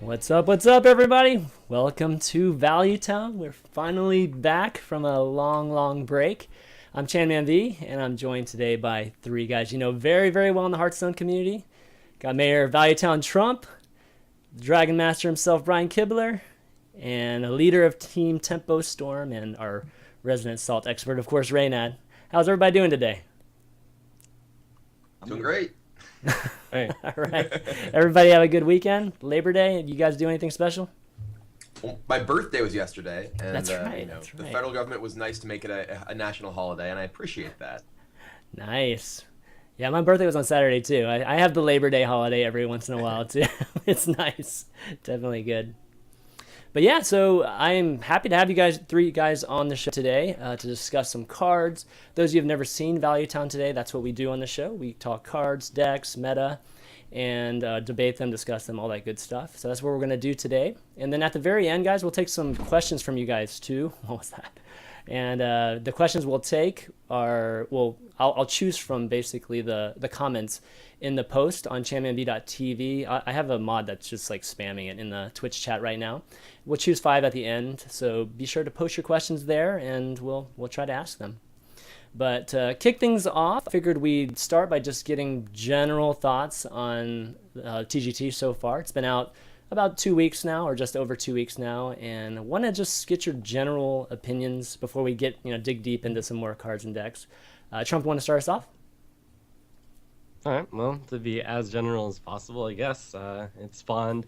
What's up, everybody? Welcome to Value Town. We're finally back from a long break. I'm ChanManV, and I'm joined today by three guys you know very, very well in the Hearthstone community. Got Mayor of Value Town Trump, Dragon Master himself, Brian Kibler, and a leader of Team Tempo Storm, and our resident salt expert, of course, Reynad. How's everybody doing today? Doing great. All right. Everybody have a good weekend? Labor Day? You guys do anything special? Well, my birthday was yesterday, and That's right. the federal government was nice to make it a national holiday, and I appreciate that. Nice. Yeah, my birthday was on Saturday too. I have the Labor Day holiday every once in a while too. It's nice. Definitely good. But yeah, so I'm happy to have you guys, three guys, on the show today to discuss some cards. Those of you who have never seen Value Town today, that's what we do on the show. We talk cards, decks, meta, and debate them, discuss them, all that good stuff. So that's what we're going to do today. And then at the very end, guys, we'll take some questions from you guys too. What was that? And the questions we'll take are, well, I'll choose from basically the comments in the post on chanmanv.tv. I have a mod that's just like spamming it in the Twitch chat right now. We'll choose 5 at the end, so be sure to post your questions there, and we'll try to ask them. But kick things off, I figured we'd start by just getting general thoughts on TGT so far. It's been out about 2 weeks now, or just over 2 weeks now, and I want to just get your general opinions before we get dig deep into some more cards and decks. Trump, want to start us off? All right, well, to be as general as possible, I guess, it spawned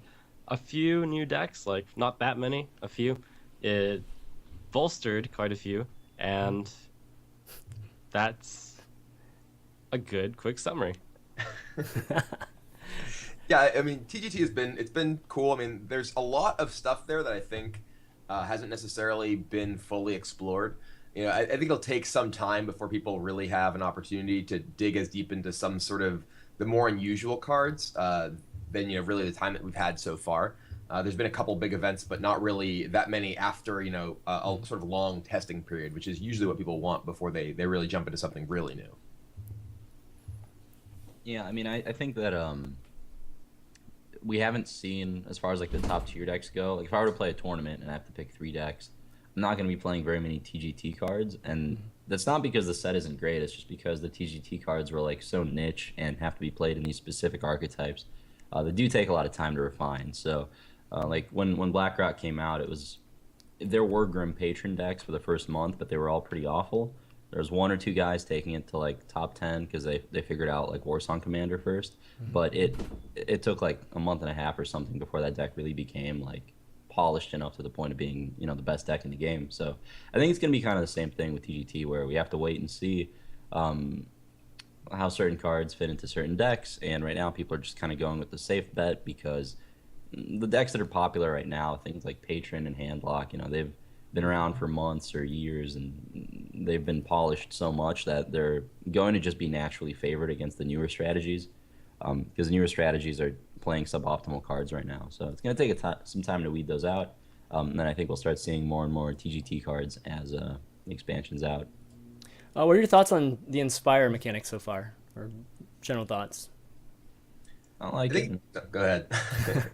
a few new decks, like not that many, a few. It bolstered quite a few, and that's a good quick summary. Yeah, I mean, TGT it's been cool. I mean, there's a lot of stuff there that I think hasn't necessarily been fully explored. I think it'll take some time before people really have an opportunity to dig as deep into some sort of the more unusual cards than really the time that we've had so far. There's been a couple big events, but not really that many after a sort of long testing period, which is usually what people want before they really jump into something really new. Yeah, I mean, I think that we haven't seen, as far as like the top tier decks go, like if I were to play a tournament and I have to pick 3 decks, I'm not going to be playing very many TGT cards, and that's not because the set isn't great. It's just because the TGT cards were like so niche and have to be played in these specific archetypes. They do take a lot of time to refine. So, like when BlackRock came out, there were Grim Patron decks for the first month, but they were all pretty awful. There was 1 or 2 guys taking it to like top 10 because they figured out like Warsong Commander first, but it took like a month and a half or something before that deck really became like polished enough to the point of being the best deck in the game. So I think it's going to be kind of the same thing with TGT, where we have to wait and see how certain cards fit into certain decks, and right now people are just kind of going with the safe bet because the decks that are popular right now, things like Patron and Handlock, they've been around for months or years, and they've been polished so much that they're going to just be naturally favored against the newer strategies, because the newer strategies are playing suboptimal cards right now. So it's going to take some time to weed those out, and then I think we'll start seeing more and more TGT cards as the expansion's out. What are your thoughts on the Inspire mechanic so far, or general thoughts? I don't like it. Go ahead.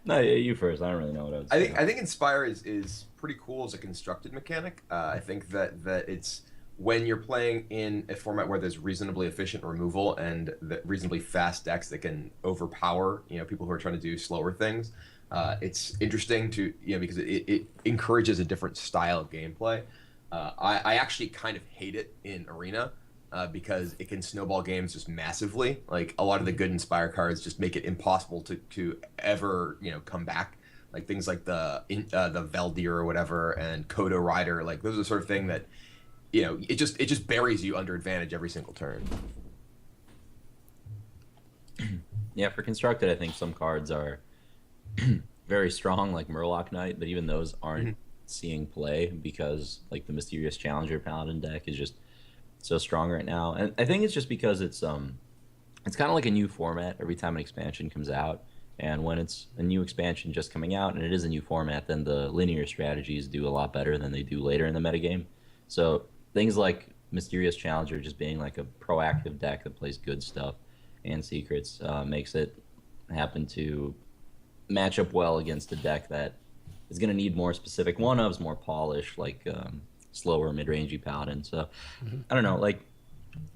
No, you first. I don't really know what I was saying. I think Inspire is pretty cool as a constructed mechanic. I think that it's when you're playing in a format where there's reasonably efficient removal and reasonably fast decks that can overpower people who are trying to do slower things. It's interesting to because it encourages a different style of gameplay. I actually kind of hate it in Arena. Because it can snowball games just massively. Like a lot of the good Inspire cards just make it impossible to ever come back. Like things like the Veldir or whatever, and Kodo Rider. Like those are the sort of thing that it just buries you under advantage every single turn. Yeah, for constructed, I think some cards are very strong, like Murloc Knight, but even those aren't seeing play because like the Mysterious Challenger Paladin deck is just so strong right now. And I think it's just because it's kind of like a new format every time an expansion comes out. And when it's a new expansion just coming out and it is a new format, then the linear strategies do a lot better than they do later in the metagame. So things like Mysterious Challenger just being like a proactive deck that plays good stuff and secrets makes it happen to match up well against a deck that is going to need more specific one-ofs, more polish, like slower mid-rangey paladin. So I don't know, like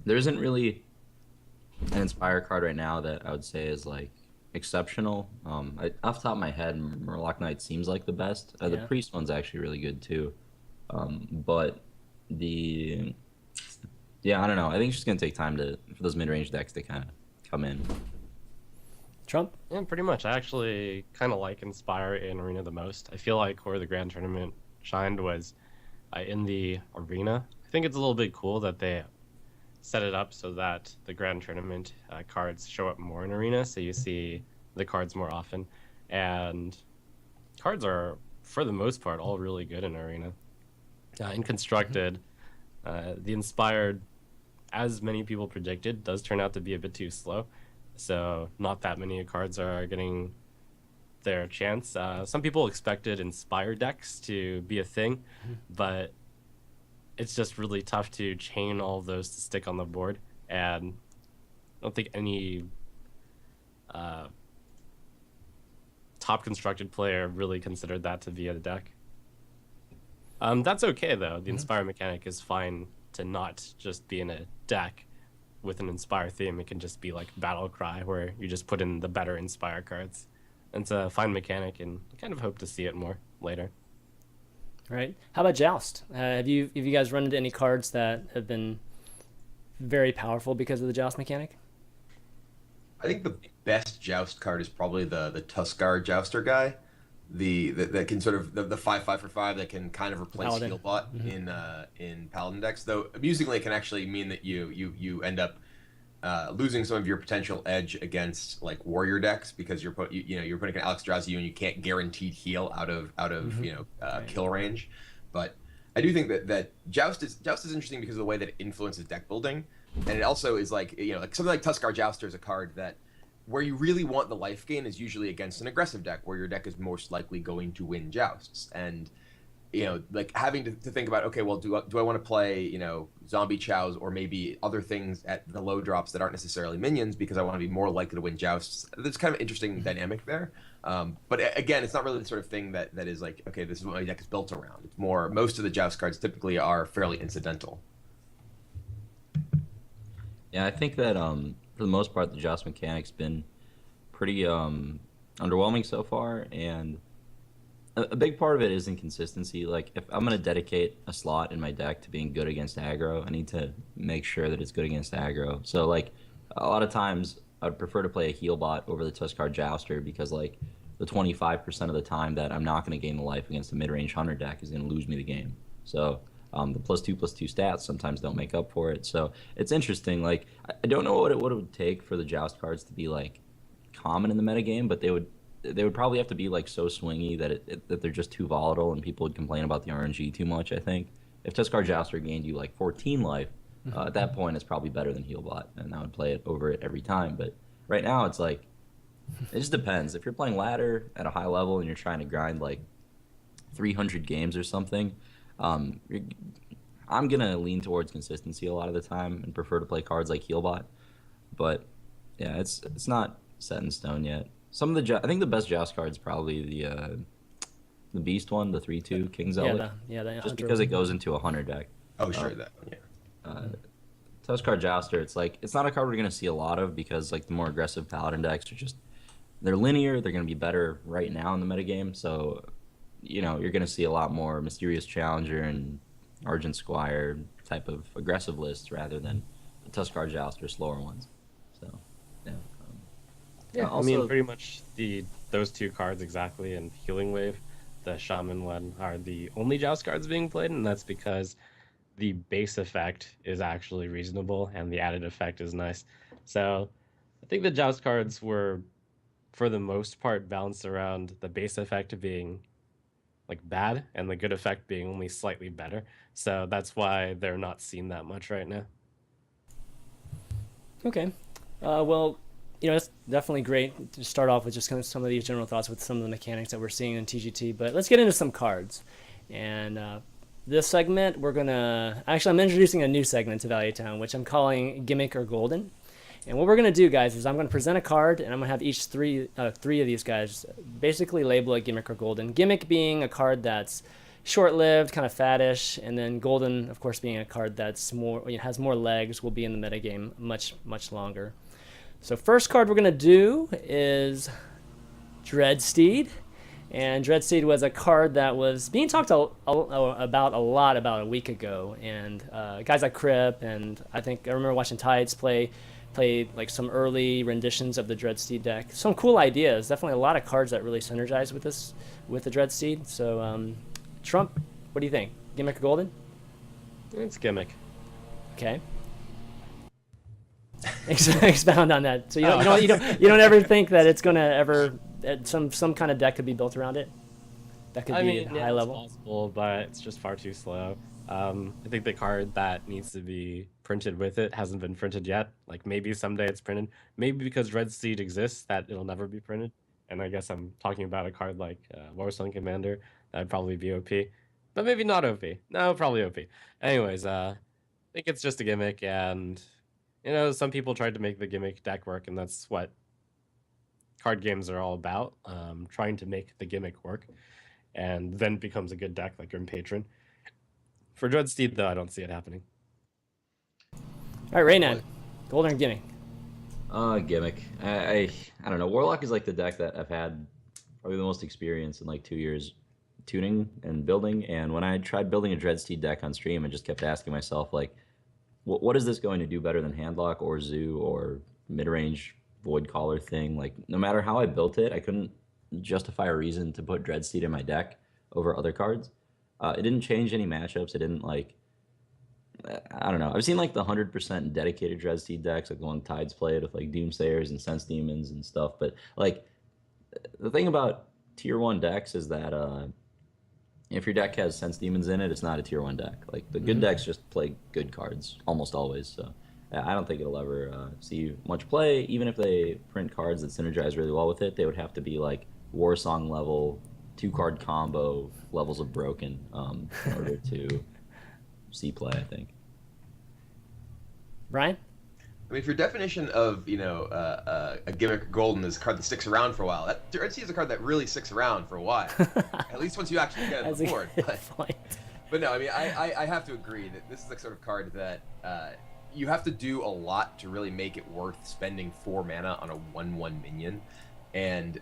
there isn't really an Inspire card right now that I would say is like exceptional. Off the top of my head, Murloc Knight seems like the best. The Yeah. Priest one's actually really good too. But the yeah, I don't know. I think it's just gonna take time for those mid-range decks to kind of come in. Trump? Yeah, pretty much. I actually kind of like Inspire in Arena the most. I feel like where the Grand Tournament shined was in the Arena. I think it's a little bit cool that they set it up so that the Grand Tournament cards show up more in Arena, so you see the cards more often. And cards are, for the most part, all really good in Arena. In Constructed, the Inspired, as many people predicted, does turn out to be a bit too slow. So not that many cards are getting their chance. Some people expected Inspire decks to be a thing, but it's just really tough to chain all of those to stick on the board. And I don't think any top constructed player really considered that to be a deck. That's okay, though. The Inspire mechanic is fine to not just be in a deck with an Inspire theme. It can just be like Battle Cry, where you just put in the better Inspire cards. And it's a fine mechanic, and I kind of hope to see it more later. Right. How about Joust? Have you guys run into any cards that have been very powerful because of the Joust mechanic? I think the best Joust card is probably the Tuskar Jouster guy. That can sort of the 5/5 for 5 that can kind of replace Paladin. Healbot in Paladin decks. Though amusingly, it can actually mean that you end up losing some of your potential edge against like warrior decks because you're putting an Alex Drazi and you can't guaranteed heal out of kill range. But I do think that Joust is interesting because of the way that it influences deck building, and it also is like like something like Tuskar Jouster is a card that where you really want the life gain is usually against an aggressive deck where your deck is most likely going to win jousts. And like having to think about, okay, well, do I want to play zombie chows or maybe other things at the low drops that aren't necessarily minions because I want to be more likely to win jousts. There's kind of interesting dynamic there. But again, it's not really the sort of thing that is like, okay, this is what my deck is built around. It's more, most of the joust cards typically are fairly incidental. Yeah, I think that for the most part, the Joust mechanic's been pretty underwhelming so far, and a big part of it is inconsistency. Like, if I'm going to dedicate a slot in my deck to being good against aggro, I need to make sure that it's good against aggro. So, like, a lot of times, I'd prefer to play a heal bot over the Tuskar Jouster because, like, the 25% of the time that I'm not going to gain the life against a mid-range hunter deck is going to lose me the game. So the +2/+2 stats sometimes don't make up for it. So it's interesting. Like, I don't know what it would take for the Joust cards to be like common in the metagame, but they would probably have to be like so swingy that they're just too volatile and people would complain about the RNG too much. I think if Tuskar Jouster gained you like 14 life, at that point it's probably better than Healbot, and I would play it over it every time. But right now it's like it just depends. If you're playing ladder at a high level and you're trying to grind like 300 games or something, I'm gonna lean towards consistency a lot of the time and prefer to play cards like Healbot. But yeah, it's not set in stone yet. Some of the I think the best Joust card is probably the Beast one, the 3/2 King Zealot. The just because it goes into a hunter deck. Oh, sure, that one, yeah. Tuskar Jouster, it's not a card we're gonna see a lot of because like the more aggressive Paladin decks are they're linear. They're gonna be better right now in the metagame. So you're gonna see a lot more Mysterious Challenger and Argent Squire type of aggressive lists rather than the Tuskar Jouster slower ones. So yeah. I mean, pretty much those two cards exactly, and Healing Wave, the Shaman one, are the only Joust cards being played, and that's because the base effect is actually reasonable and the added effect is nice. So I think the Joust cards were, for the most part, balanced around the base effect being like bad and the good effect being only slightly better. So that's why they're not seen that much right now. Okay. Well, it's definitely great to start off with just kind of some of these general thoughts with some of the mechanics that we're seeing in TGT, but let's get into some cards. And this segment, I'm introducing a new segment to Value Town, which I'm calling Gimmick or Golden. And what we're gonna do, guys, is I'm gonna present a card, and I'm gonna have each three of these guys basically label it Gimmick or Golden. Gimmick being a card that's short-lived, kind of faddish, and then Golden, of course, being a card that's more, has more legs, will be in the metagame much longer. So first card we're gonna do is Dreadsteed. And Dreadsteed was a card that was being talked about a lot about a week ago. And guys like Crip, and I remember watching Tides play like some early renditions of the Dreadsteed deck. Some cool ideas. Definitely a lot of cards that really synergize with the Dreadsteed. So Trump, what do you think? Gimmick or Golden? It's Gimmick. Okay. Expound on that. So you don't ever think that it's gonna ever some kind of deck could be built around it? That could be high level. It's possible, but it's just far too slow. I think the card that needs to be printed with it hasn't been printed yet. Like maybe someday it's printed. Maybe because Dreadsteed exists, that it'll never be printed. And I guess I'm talking about a card like Warstone Commander. That'd probably be OP, but maybe not OP. No, probably OP. Anyways, I think it's just a gimmick, and some people tried to make the gimmick deck work, and that's what card games are all about, trying to make the gimmick work, and then it becomes a good deck like Grim Patron. For Dreadsteed, though, I don't see it happening. All right, Reynad, Golden or Gimmick? Gimmick. I don't know. Warlock is like the deck that I've had probably the most experience in like 2 years tuning and building. And when I tried building a Dreadsteed deck on stream, I just kept asking myself, like, what is this going to do better than Handlock or Zoo or mid-range Void Caller thing? Like, no matter how I built it, I couldn't justify a reason to put Dreadsteed in my deck over other cards. It didn't change any matchups. It didn't, like, I don't know. I've seen like the 100% dedicated Dreadsteed decks, like the one Tides played with like Doomsayers and Sense Demons and stuff. But like, the thing about tier 1 decks is that if your deck has Sense Demons in it, it's not a tier 1 deck. Like, the good decks just play good cards almost always. So I don't think it'll ever see much play. Even if they print cards that synergize really well with it, they would have to be like War Song level, 2-card combo levels of broken in order to see play, I think. Brian? I mean, if your definition of a Gimmick Golden is a card that sticks around for a while, that Dreadsteed is a card that really sticks around for a while. At least once you actually get it on the board. But no, I mean, I have to agree that this is the sort of card that you have to do a lot to really make it worth spending 4 mana on a 1/1 minion, and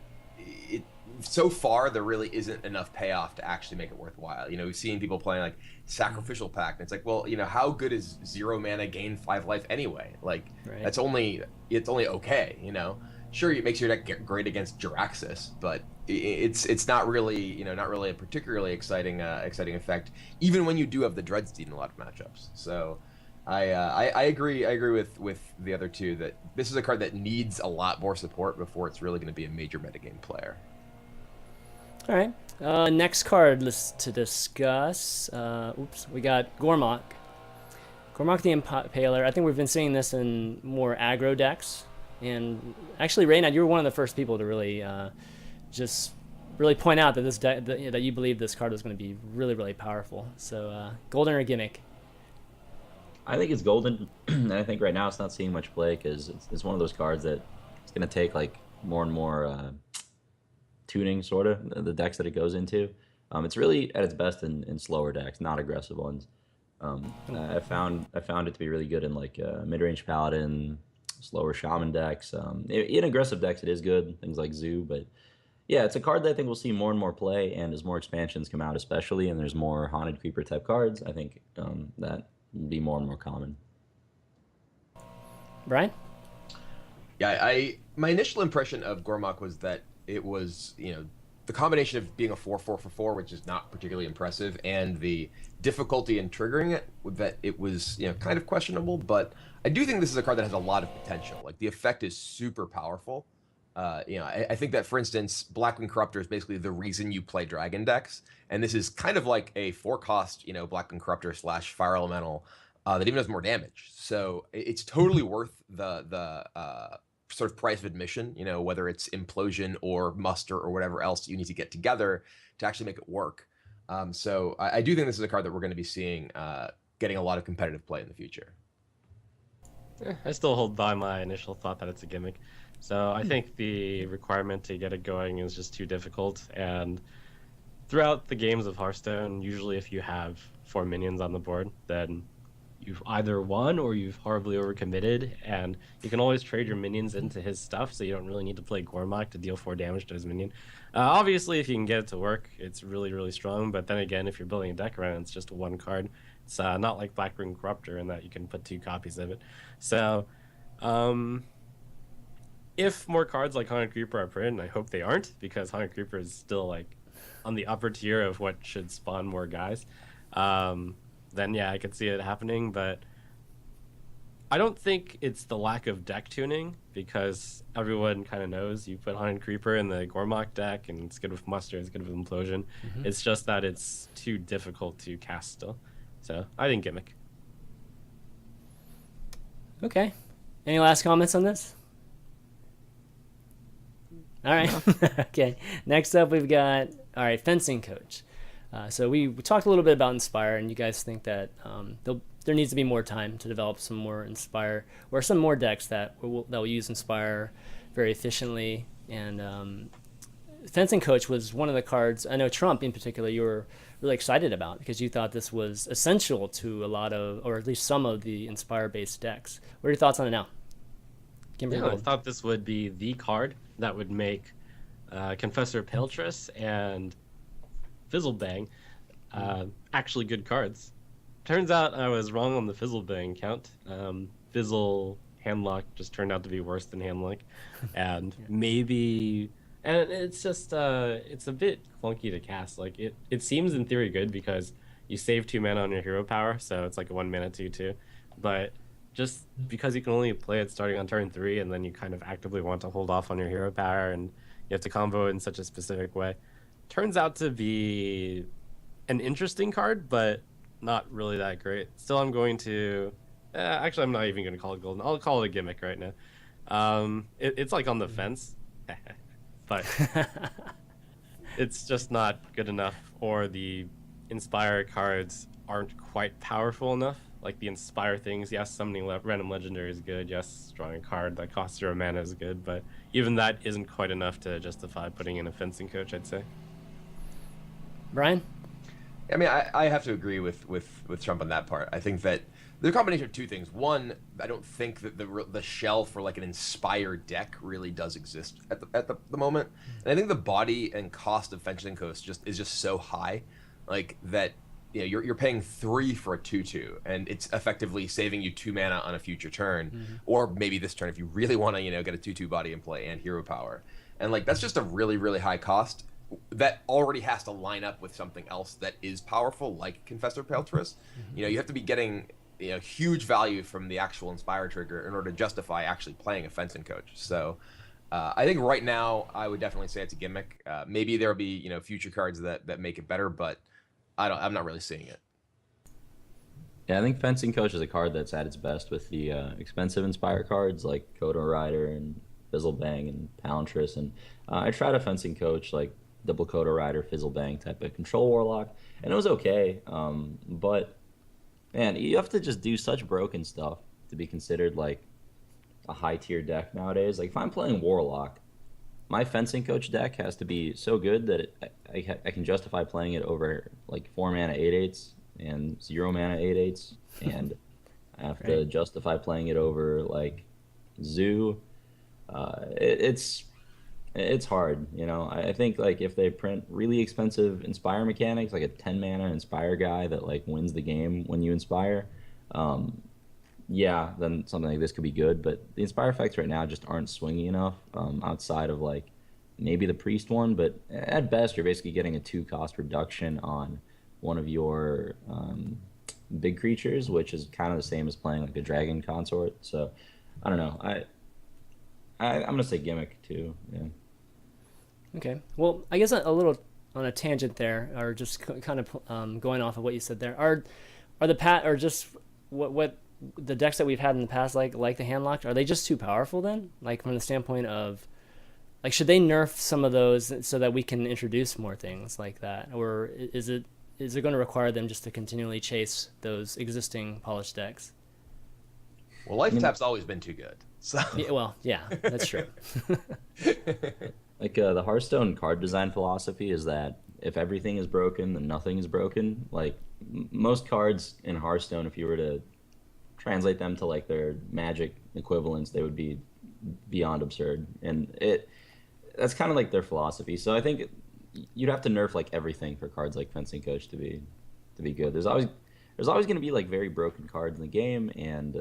so far there really isn't enough payoff to actually make it worthwhile. We've seen people playing like Sacrificial Pact, and it's like, well, how good is 0 mana gain 5 life anyway? Like, right. It's only okay. Sure, it makes your deck great against Jiraxis, but it's not really a particularly exciting effect, even when you do have the Dreadsteed in a lot of matchups. So I agree with the other two that this is a card that needs a lot more support before it's really going to be a major metagame player. All right. Next card to discuss. We got Gormok. Gormok the Impaler. I think we've been seeing this in more aggro decks. And actually, Reynad, you were one of the first people to really just really point out that this deck, that you believe this card was going to be really, really powerful. So, Golden or Gimmick? I think it's Golden. And I think right now it's not seeing much play because it's one of those cards that it's going to take like more and more tuning, sort of, the decks that it goes into. It's really at its best in slower decks, not aggressive ones. I found it to be really good in like mid-range Paladin, slower Shaman decks. In aggressive decks it is good, things like Zoo, but yeah, it's a card that I think we'll see more and more play, and as more expansions come out especially, and there's more Haunted Creeper type cards, I think that will be more and more common. Brian? Yeah, my initial impression of Gormok was that it was, the combination of being a 4/4/4, which is not particularly impressive, and the difficulty in triggering it, that it was, kind of questionable. But I do think this is a card that has a lot of potential. Like, the effect is super powerful. I think that, for instance, Blackwing Corruptor is basically the reason you play Dragon decks, and this is kind of like a 4-cost, Blackwing Corruptor / Fire Elemental that even does more damage. So it's totally worth the sort of price of admission, whether it's Implosion or Muster or whatever else you need to get together to actually make it work. So I do think this is a card that we're going to be seeing getting a lot of competitive play in the future. I still hold by my initial thought that it's a gimmick. So I think the requirement to get it going is just too difficult. And throughout the games of Hearthstone, usually if you have 4 minions on the board, then you've either won or you've horribly overcommitted, and you can always trade your minions into his stuff, so you don't really need to play Gormok to deal 4 damage to his minion. Obviously, if you can get it to work, it's really, really strong, but then again, if you're building a deck around it, it's just one card. It's not like Blackring Corruptor in that you can put 2 copies of it. So, if more cards like Haunted Creeper are printed, and I hope they aren't, because Haunted Creeper is still like on the upper tier of what should spawn more guys, then yeah, I could see it happening, but I don't think it's the lack of deck tuning, because everyone kind of knows you put Haunted Creeper in the Gormok deck, and it's good with Muster, it's good with Implosion. It's just that it's too difficult to cast still. So I think Gimmick. Okay. Any last comments on this? All right. Okay. Next up, we've got, all right, Fencing Coach. So we talked a little bit about Inspire, and you guys think that there needs to be more time to develop some more Inspire, or some more decks that will use Inspire very efficiently. And Fencing Coach was one of the cards, I know Trump in particular, you were really excited about, because you thought this was essential to a lot of, or at least some of the Inspire-based decks. What are your thoughts on it now? Yeah, I thought this would be the card that would make Confessor Peltress and Fizzlebang actually good cards. Turns out I was wrong on the Fizzlebang count. Fizzle Handlock just turned out to be worse than Handlock, and maybe, and it's just it's a bit clunky to cast. Like it seems in theory good because you save 2 mana on your hero power, so it's like a 1 mana 2/2, but just because you can only play it starting on turn 3, and then you kind of actively want to hold off on your hero power, and you have to combo it in such a specific way, turns out to be an interesting card, but not really that great. Still, I'm going to... actually, I'm not even going to call it golden. I'll call it a gimmick right now. It's like on the fence, but it's just not good enough, or the Inspire cards aren't quite powerful enough. Like the Inspire things, yes, summoning random legendary is good, yes, drawing a card that costs 0 mana is good, but even that isn't quite enough to justify putting in a Fencing Coach, I'd say. Brian? I mean, I have to agree with Trump on that part. I think that the combination of 2 things. One, I don't think that the shell for like an Inspired deck really does exist at the moment. And I think the body and cost of Fencing Coach is just so high, like that. You know, you're paying 3 for a 2/2, and it's effectively saving you 2 mana on a future turn, or maybe this turn if you really want to, get a 2/2 body in play and hero power. And like that's just a really, really high cost that already has to line up with something else that is powerful, like Confessor Peltress. You have to be getting huge value from the actual Inspire trigger in order to justify actually playing a Fencing Coach. So I think right now I would definitely say it's a gimmick. Maybe there'll be future cards that make it better, but I'm not really seeing it. Yeah, I think Fencing Coach is a card that's at its best with the expensive Inspire cards like Coda Rider and Fizzlebang and Palantress. And I tried a Fencing Coach like double Coda Rider, Fizzlebang type of Control Warlock, and it was okay. But man, you have to just do such broken stuff to be considered like a high tier deck nowadays. Like if I'm playing Warlock, my Fencing Coach deck has to be so good that I can justify playing it over like 4 mana 8/8s and 0 mana 8/8s, and I have to justify playing it over like Zoo. It's hard, I think like if they print really expensive Inspire mechanics, like a 10 mana Inspire guy that like wins the game when you Inspire, yeah, then something like this could be good. But the Inspire effects right now just aren't swingy enough, outside of like maybe the Priest one. But at best, you're basically getting a 2 cost reduction on one of your big creatures, which is kind of the same as playing like a Dragon Consort. So I don't know. I'm gonna say gimmick too. Yeah. Okay. Well, I guess a little on a tangent there, or just kind of going off of what you said there. Are the just what the decks that we've had in the past, like the Handlocked, are they just too powerful then? Like from the standpoint of, like, should they nerf some of those so that we can introduce more things like that, or is it going to require them just to continually chase those existing polished decks? Well, life tap's always been too good. So Yeah, well, yeah, that's true. Like the Hearthstone card design philosophy is that if everything is broken, then nothing is broken. Like most cards in Hearthstone, if you were to translate them to like their Magic equivalents, they would be beyond absurd, and that's kind of like their philosophy. So I think you'd have to nerf like everything for cards like Fencing Coach to be good. There's always going to be like very broken cards in the game, and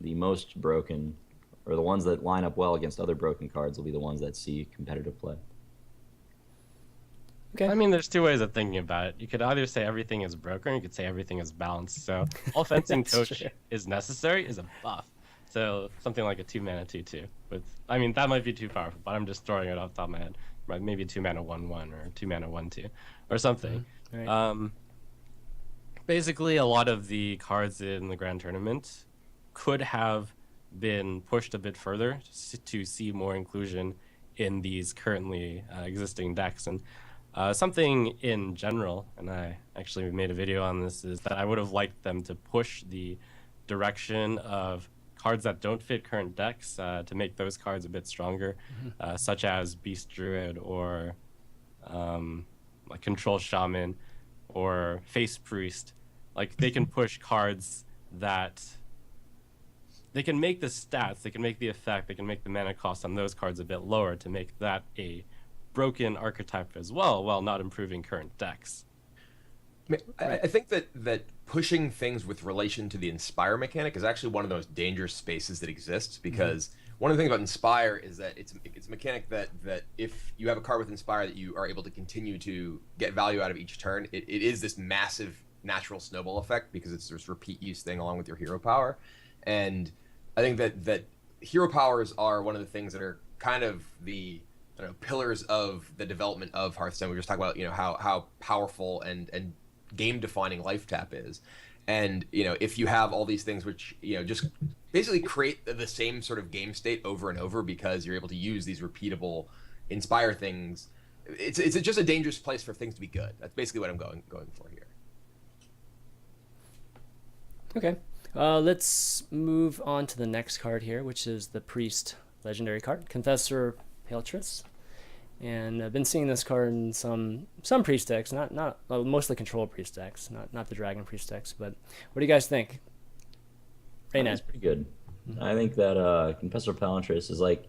the most broken, or the ones that line up well against other broken cards, will be the ones that see competitive play. Okay. I mean, there's two ways of thinking about it. You could either say everything is broken, or you could say everything is balanced. So all Fencing That's Coach true. is necessary is a buff. So something like a 2-mana 2/2. I mean, that might be too powerful, but I'm just throwing it off the top of my head. Right, maybe 2-mana 1/1 or 2-mana 1/2 or something. Right. Basically, a lot of the cards in the Grand Tournament could have been pushed a bit further to see more inclusion in these currently existing decks. And something in general, and I actually made a video on this, is that I would have liked them to push the direction of cards that don't fit current decks to make those cards a bit stronger, such as Beast Druid or like Control Shaman or Face Priest. Like they can push cards that they can make the stats, they can make the effect, they can make the mana cost on those cards a bit lower to make that a broken archetype as well, while not improving current decks. I think that pushing things with relation to the Inspire mechanic is actually one of those dangerous spaces that exists, because one of the things about Inspire is that it's a mechanic that if you have a card with Inspire that you are able to continue to get value out of each turn, it is this massive natural snowball effect, because it's this repeat use thing along with your hero power. And I think that hero powers are one of the things that are kind of the pillars of the development of Hearthstone. We were just talking about how powerful and game defining life tap is. And if you have all these things which just basically create the same sort of game state over and over because you're able to use these repeatable Inspire things, it's just a dangerous place for things to be good. That's basically what I'm going for here. Okay. Let's move on to the next card here, which is the Priest legendary card, Confessor Paletris. And I've been seeing this card in some Priest decks, mostly Control Priest decks, not the Dragon Priest decks. But what do you guys think? Reynad. That's pretty good. I think that Confessor Paletris is like,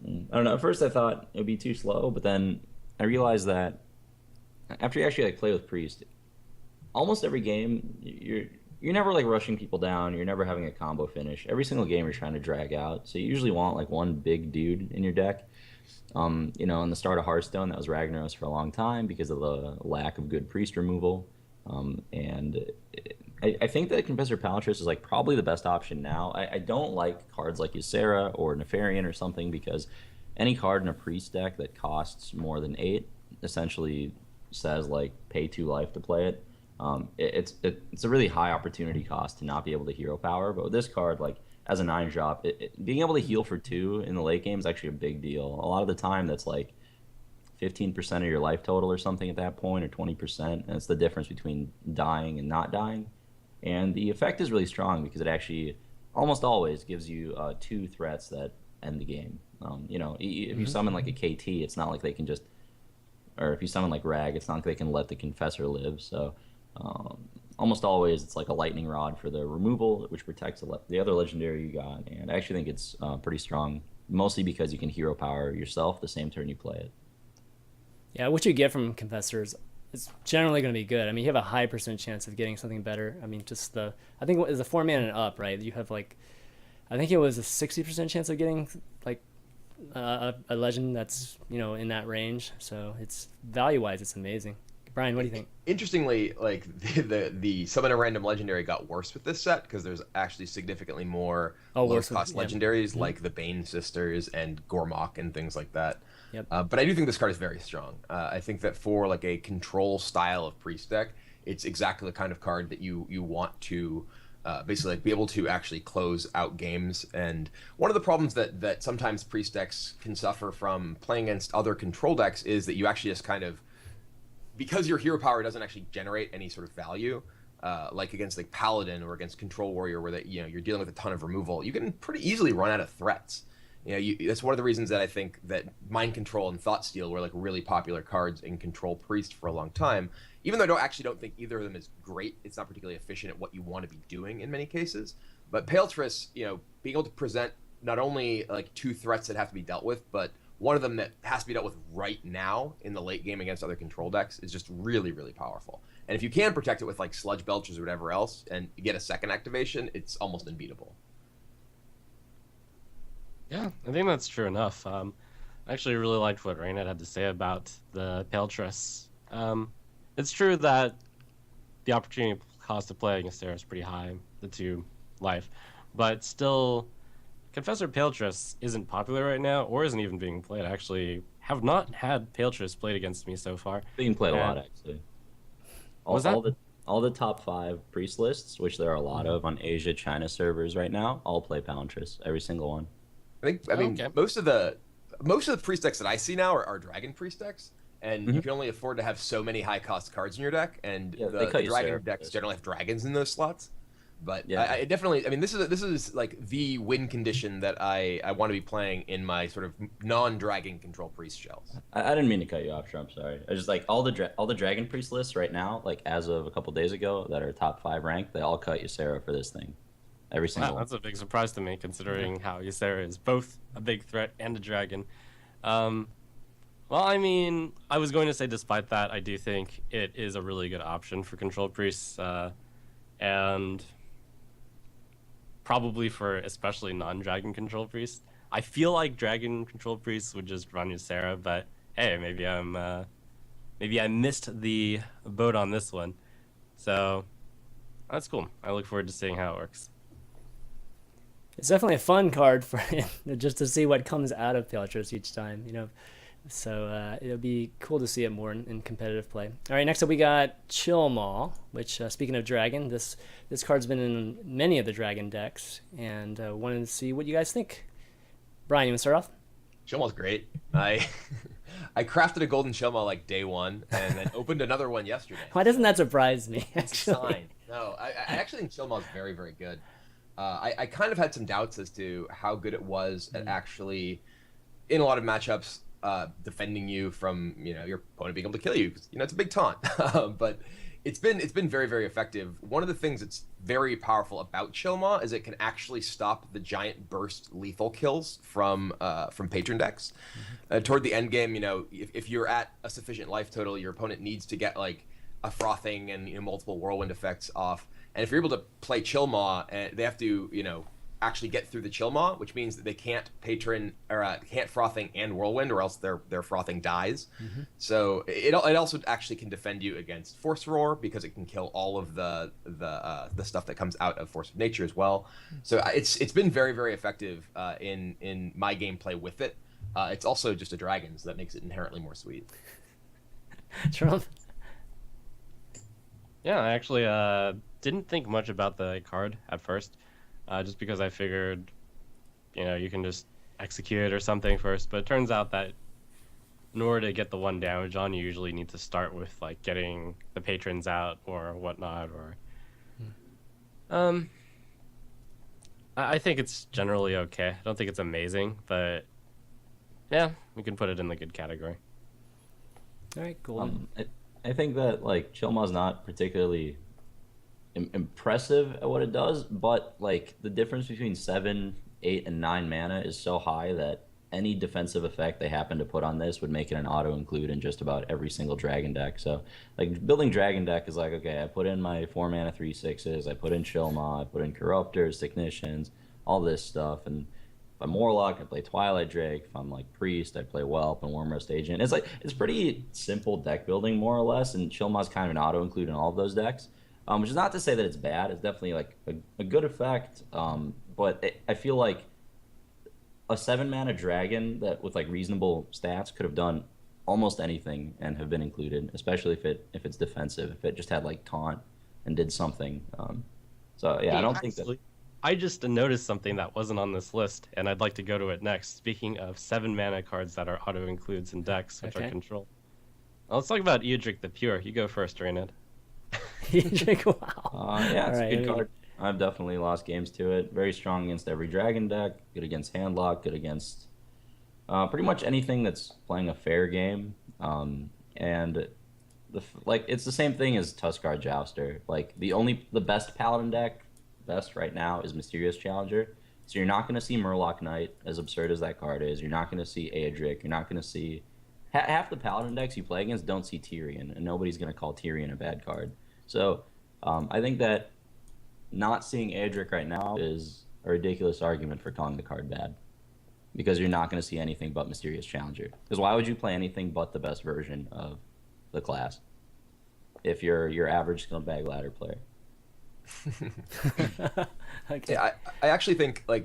I don't know. At first I thought it would be too slow, but then I realized that after you actually play with Priest, almost every game you're never rushing people down. You're never having a combo finish. Every single game you're trying to drag out. So you usually want one big dude in your deck. In the start of Hearthstone, that was Ragnaros for a long time because of the lack of good priest removal. I think that Confessor Paletris is probably the best option now. I don't like cards like Ysera or Nefarian or something, because any card in a priest deck that costs more than 8 essentially says pay 2 life to play it. It's a really high opportunity cost to not be able to hero power, but with this card, as a 9-drop, being able to heal for 2 in the late game is actually a big deal. A lot of the time that's 15% of your life total or something at that point, or 20%, and it's the difference between dying and not dying. And the effect is really strong because it actually almost always gives you 2 threats that end the game. If you summon a KT, it's not like they can just, or if you summon Rag, it's not like they can let the Confessor live. So almost always it's a lightning rod for the removal, which protects the other legendary you got. And I actually think it's pretty strong, mostly because you can hero power yourself the same turn you play it. Yeah, what you get from Confessors is generally going to be good. I mean, you have a high % chance of getting something better. I mean, I think it's a 4-man and up, right? You have I think it was a 60% chance of getting a legend that's in that range. So it's value-wise, it's amazing. Brian, what do you think? Interestingly, the summon a random legendary got worse with this set, because there's actually significantly more low-cost legendaries like the Bane Sisters and Gormok and things like that. Yep. But I do think this card is very strong. I think that for a control style of priest deck, it's exactly the kind of card that you want to basically be able to actually close out games. And one of the problems that sometimes priest decks can suffer from playing against other control decks is that you actually just kind of, because your hero power doesn't actually generate any sort of value, like against like Paladin or against Control Warrior, where that you're dealing with a ton of removal, you can pretty easily run out of threats. That's one of the reasons that I think that Mind Control and Thoughtsteal were like really popular cards in Control Priest for a long time. Even though I don't think either of them is great, it's not particularly efficient at what you want to be doing in many cases. But Paletris, being able to present not only like 2 threats that have to be dealt with, but one of them that has to be dealt with right now in the late game against other control decks is just really, really powerful. And if you can protect it with like Sludge Belchers or whatever else and get a second activation, it's almost unbeatable. Yeah, I think that's true enough. I actually really liked what Reynad had to say about the Paletris. It's true that the opportunity cost to play against Sarah is pretty high, the 2 life, but still, Confessor Paletris isn't popular right now, or isn't even being played. I actually have not had Paletris played against me so far. Being played a lot, actually. All the top 5 priest lists, which there are a lot of on Asia, China servers right now, all play Paletris, every single one. I mean, most of the priest decks that I see now are dragon priest decks, and you can only afford to have so many high cost cards in your deck, and the dragon decks generally have dragons in those slots. But I definitely, this is like the win condition that I want to be playing in my sort of non-dragon control priest shells. I didn't mean to cut you off, Trump. Sorry. I just like all the dragon priest lists right now, like as of a couple days ago, that are top 5 ranked. They all cut Ysera for this thing. Every single one. That's a big surprise to me, considering how Ysera is both a big threat and a dragon. Well, I mean, I was going to say, despite that, I do think it is a really good option for control priests, and probably for especially non-dragon control priests. I feel like dragon control priests would just run Ysera, but hey, maybe I missed the boat on this one. So that's cool. I look forward to seeing how it works. It's definitely a fun card for just to see what comes out of Paletris each time, So it'll be cool to see it more in competitive play. All right, next up we got Chillmaw, which, speaking of dragon, this card's been in many of the dragon decks, and wanted to see what you guys think. Brian, you want to start off? Chillmaw's great. I crafted a golden Chillmaw like day 1, and then opened another one yesterday. Why doesn't that surprise me? It's a sign. No, I actually think Chillmaw's very, very good. I kind of had some doubts as to how good it was at actually, in a lot of matchups, defending you from your opponent being able to kill you. It's a big taunt, but it's been very, very effective. One of the things that's very powerful about Chillmaw is it can actually stop the giant burst lethal kills from patron decks. Toward the end game, if you're at a sufficient life total, your opponent needs to get like a frothing and multiple whirlwind effects off. And if you're able to play Chillmaw, they have to, actually get through the Chillmaw, which means that they can't patron or can't frothing and whirlwind, or else their frothing dies. So it also actually can defend you against Force Roar, because it can kill all of the stuff that comes out of Force of Nature as well. So it's been very, very effective in my gameplay with it. It's also just a dragon, so that makes it inherently more sweet. Trump? Yeah, I actually didn't think much about the card at first, just because I figured, you can just execute it or something first. But it turns out that in order to get the 1 damage on, you usually need to start with like getting the patrons out or whatnot. Or, I think it's generally okay. I don't think it's amazing, but yeah, we can put it in the good category. All right, cool. I think that like Chillmaw's not particularly impressive at what it does, but like the difference between 7, 8, and 9 mana is so high that any defensive effect they happen to put on this would make it an auto include in just about every single dragon deck. So like building dragon deck is like, okay, I put in my 4 mana 3/6s, I put in Chillmaw, I put in Corruptors, Technicians, all this stuff, and if I'm Warlock, I play Twilight Drake. If I'm like Priest, I play Whelp and Wormrust Agent. It's pretty simple deck building, more or less, and Chillmaw's kind of an auto include in all of those decks. Which is not to say that it's bad. It's definitely like a good effect. But I feel like a 7 mana dragon that with like reasonable stats could have done almost anything and have been included, especially if it's defensive. If it just had like taunt and did something. So yeah, I don't think that. I just noticed something that wasn't on this list, and I'd like to go to it next. Speaking of 7 mana cards that are auto includes in decks, which are control. Let's talk about Eodric the Pure. You go first, Reynad. Edric, wow. Yeah, it's All a right, good card. I've definitely lost games to it. Very strong against every dragon deck. Good against handlock. Good against pretty much anything that's playing a fair game. And like it's the same thing as Tuskar Jouster. Like the best paladin deck, best right now is Mysterious Challenger. So you're not going to see Murloc Knight, as absurd as that card is. You're not going to see Aedric. You're not going to see half the paladin decks you play against don't see Tyrion, and nobody's going to call Tyrion a bad card. So I think that not seeing Aedric right now is a ridiculous argument for calling the card bad, because you're not going to see anything but Mysterious Challenger. Because why would you play anything but the best version of the class if you're your average scumbag ladder player? Okay. Yeah, I actually think I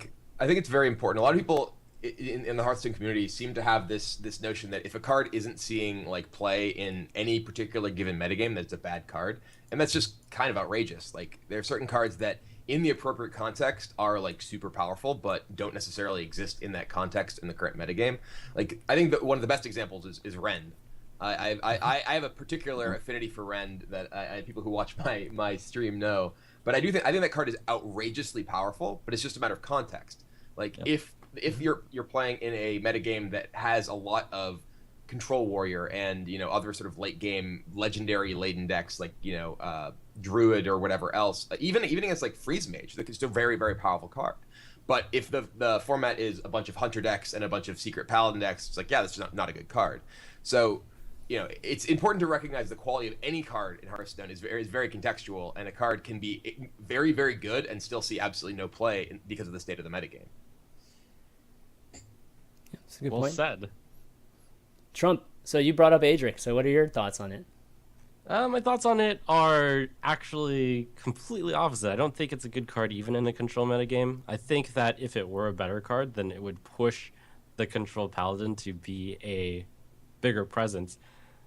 think it's very important. A lot of people in the Hearthstone community seem to have this notion that if a card isn't seeing like play in any particular given metagame, that it's a bad card, and that's just kind of outrageous. Like there are certain cards that in the appropriate context are like super powerful, but don't necessarily exist in that context in the current metagame. Like I think that one of the best examples is Rend. I have a particular affinity for Rend that people who watch my stream know. But I think that card is outrageously powerful, but it's just a matter of context. Like if you're playing in a metagame that has a lot of Control Warrior and other sort of late game legendary laden decks like Druid or whatever else, even against like Freeze Mage, that is still a very, very powerful card. But if the format is a bunch of Hunter decks and a bunch of Secret Paladin decks, it's like, yeah, that's not a good card. So it's important to recognize the quality of any card in Hearthstone is very contextual, and a card can be very, very good and still see absolutely no play because of the state of the metagame. That's a good Well point. said. Trump, so you brought up Aedric, so what are your thoughts on it? My thoughts on it are actually completely opposite. I don't think it's a good card even in a control metagame. I think that if it were a better card, then it would push the control paladin to be a bigger presence.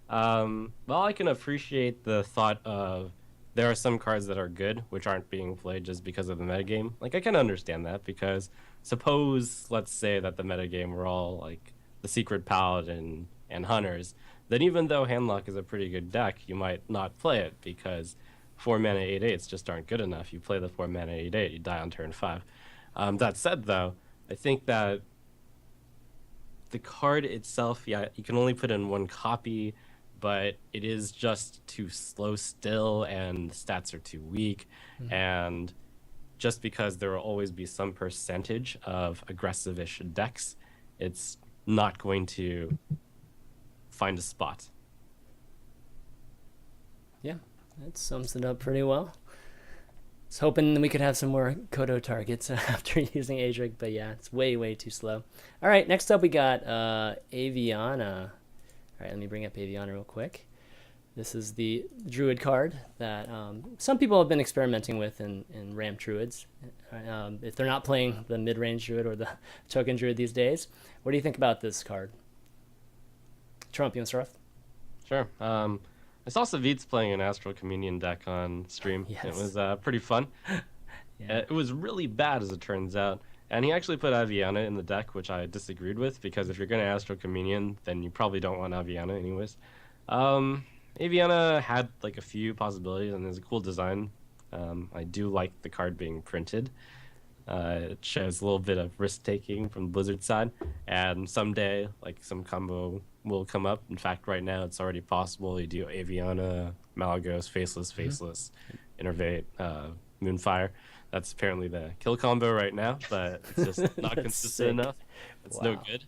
Well, I can appreciate the thought of there are some cards that are good which aren't being played just because of the metagame. Like I can understand that, because suppose, let's say that the metagame were all like the Secret Paladin and Hunters, then even though Handlock is a pretty good deck, you might not play it because 4 mana 8/8s just aren't good enough. You play the 4 mana 8/8, you die on turn 5. That said, though, I think that the card itself, yeah, you can only put in one copy, but it is just too slow still, and the stats are too weak. And just because there will always be some percentage of aggressive-ish decks, it's not going to find a spot. Yeah, that sums it up pretty well. I was hoping we could have some more Kodo targets after using Aedric, but yeah, it's way, way too slow. All right, next up we got Aviana. All right, let me bring up Aviana real quick. This is the Druid card that some people have been experimenting with in Ramp Druids. If they're not playing the mid-range Druid or the token Druid these days. What do you think about this card? Trump, you want to start off? Sure. I saw Savitz playing an Astral Communion deck on stream. Yes. It was pretty fun. Yeah. It was really bad, as it turns out. And he actually put Aviana in the deck, which I disagreed with, because if you're going to Astral Communion, then you probably don't want Aviana anyways. Aviana had like a few possibilities, and there's a cool design. I do like the card being printed. It shows a little bit of risk-taking from the Blizzard side, and someday, like, some combo will come up. In fact, right now, it's already possible. You do Aviana, Malagos, Faceless, Innervate, Moonfire. That's apparently the kill combo right now, but it's just not consistent sick. enough. It's no good.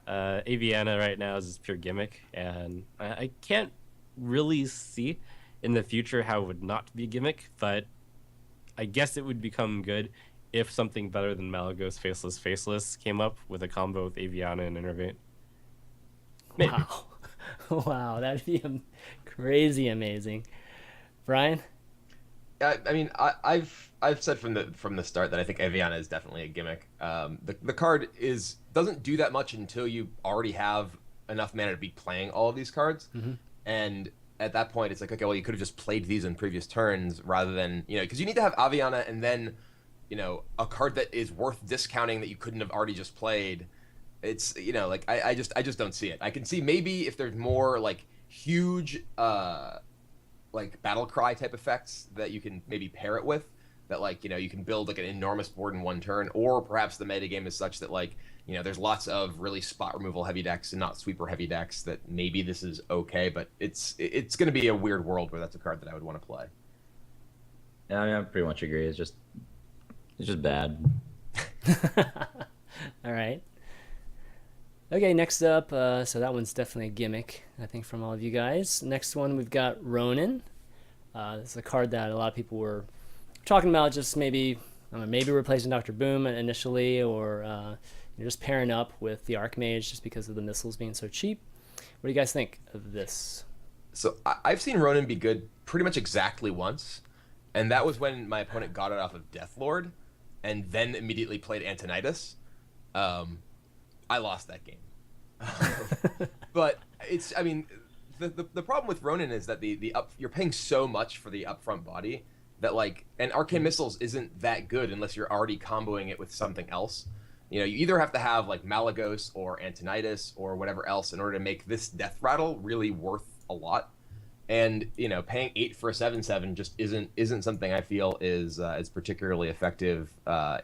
Aviana right now is just pure gimmick, and I can't really see in the future how it would not be a gimmick, but I guess it would become good if something better than Malagos Faceless came up with a combo with Aviana and Innervate. Maybe. Wow. Wow, that'd be crazy amazing. Brian? I mean, I've said from the start that I think Aviana is definitely a gimmick. The card doesn't do that much until you already have enough mana to be playing all of these cards, and at that point it's like, okay, well, you could have just played these in previous turns rather than because you need to have Aviana and then a card that is worth discounting that you couldn't have already just played. It's like I just don't see it. I can see maybe if there's more like huge like battle cry type effects that you can maybe pair it with. That like you can build like an enormous board in one turn, or perhaps the metagame is such that like there's lots of really spot removal heavy decks and not sweeper heavy decks that maybe this is okay, but it's going to be a weird world where that's a card that I would want to play. Yeah, I mean, I pretty much agree. It's just bad. All right. Okay, next up, so that one's definitely a gimmick, I think, from all of you guys. Next one, we've got Ronin. This is a card that a lot of people were talking about, just maybe replacing Dr. Boom initially, or just pairing up with the Archmage just because of the missiles being so cheap. What do you guys think of this? So I've seen Ronin be good pretty much exactly once, and that was when my opponent got it off of Deathlord, and then immediately played Antonidas. I lost that game. But the problem with Ronin is that you're paying so much for the upfront body that and Arcane Missiles isn't that good unless you're already comboing it with something else. You either have to have like Malagos or Antonidas or whatever else in order to make this Death Rattle really worth a lot. And paying 8 for a 7/7 just isn't something I feel is particularly effective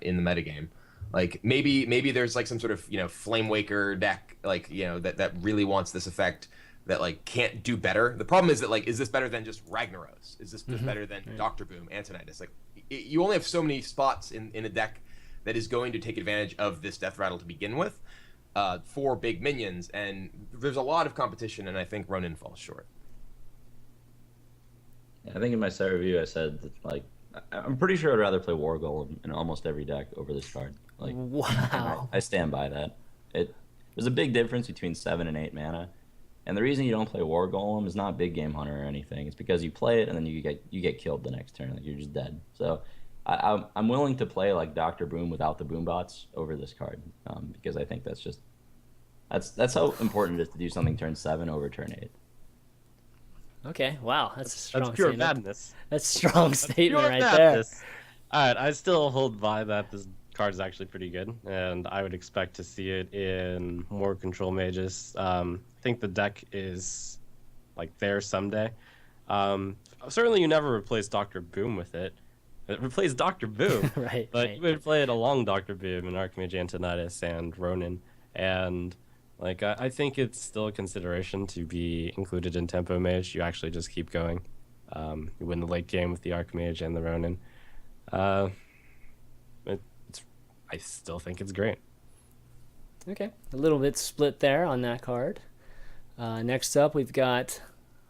in the metagame. Like maybe there's like some sort of Flame Waker deck that really wants this effect that can't do better. The problem is that is this better than just Ragnaros? Is this just better than Dr. Boom, Antonidas? You only have so many spots in a deck that is going to take advantage of this Death Rattle to begin with for big minions, and there's a lot of competition, and I think Ronin falls short. I think in my set review I said that, I'm pretty sure I'd rather play War Golem in almost every deck over this card. Wow. I stand by that. There's a big difference between 7 and 8 mana, and the reason you don't play War Golem is not Big Game Hunter or anything. It's because you play it and then you get killed the next turn. You're just dead. So I'm willing to play Dr. Boom without the boom bots over this card because I think that's how important it is to do something turn 7 over turn 8. Okay, wow, that's a strong That's pure statement. madness. That's a strong statement Pure right madness. All right, I still hold by that this card is actually pretty good, and I would expect to see it in more control mages. I think the deck is there someday. Certainly, you never replace Dr. Boom with it. It replaced Dr. Boom, Right, but right. you would play it along Dr. Boom and Archmage Antonidas and Ronin, and I think it's still a consideration to be included in Tempo Mage. You actually just keep going. You win the late game with the Archmage and the Ronin. I still think it's great. Okay, a little bit split there on that card. Next up, we've got,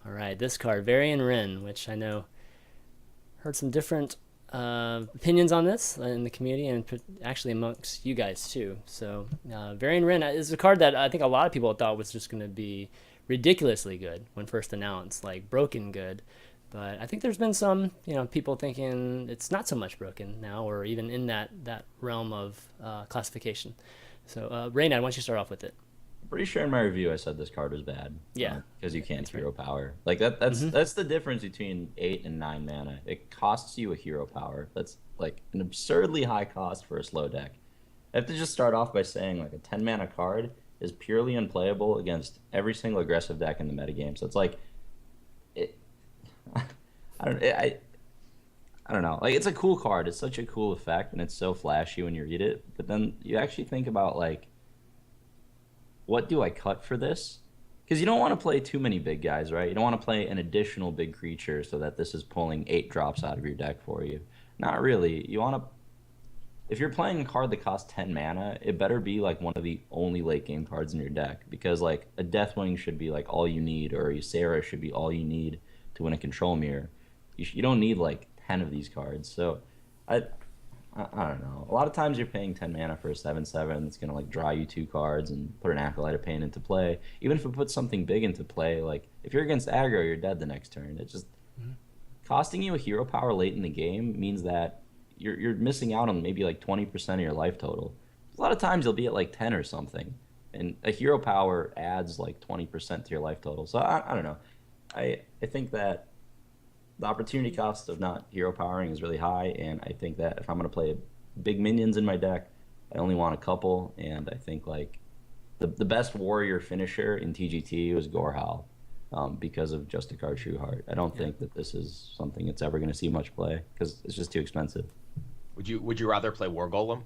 all right, this card, Varian Wren, which I know heard some different opinions on this in the community and actually amongst you guys too. So Varian Wren is a card that I think a lot of people thought was just going to be ridiculously good when first announced, broken good. But I think there's been some, people thinking it's not so much broken now, or even in that realm of classification. So Reynad, why don't you start off with it? I'm pretty sure in my review I said this card was bad. Yeah. Because you can't That's hero power. That's the difference between 8 and 9 mana. It costs you a hero power. That's an absurdly high cost for a slow deck. I have to just start off by saying a 10 mana card is purely unplayable against every single aggressive deck in the metagame. So it's I don't know. It's a cool card. It's such a cool effect, and it's so flashy when you read it. But then you actually think about what do I cut for this? Because you don't want to play too many big guys, right? You don't want to play an additional big creature so that this is pulling 8 drops out of your deck for you. Not really. You want to. If you're playing a card that costs 10 mana, it better be one of the only late game cards in your deck. Because a Deathwing should be all you need, or a Ysera should be all you need to win a control mirror. You don't need 10 of these cards. So I don't know. A lot of times you're paying 10 mana for a 7/7 that's gonna draw you 2 cards and put an Acolyte of Pain into play. Even if it puts something big into play, if you're against aggro, you're dead the next turn. It just costing you a hero power late in the game means that you're missing out on maybe 20% of your life total. A lot of times you'll be at 10 or something, and a hero power adds 20% to your life total. So I don't know. I think that the opportunity cost of not hero powering is really high, and I think that if I'm going to play big minions in my deck, I only want a couple, and I think the best warrior finisher in TGT was Gorehowl. because of Just a Card True Heart. I don't think that this is something that's ever going to see much play because it's just too expensive. Would you rather play War Golem?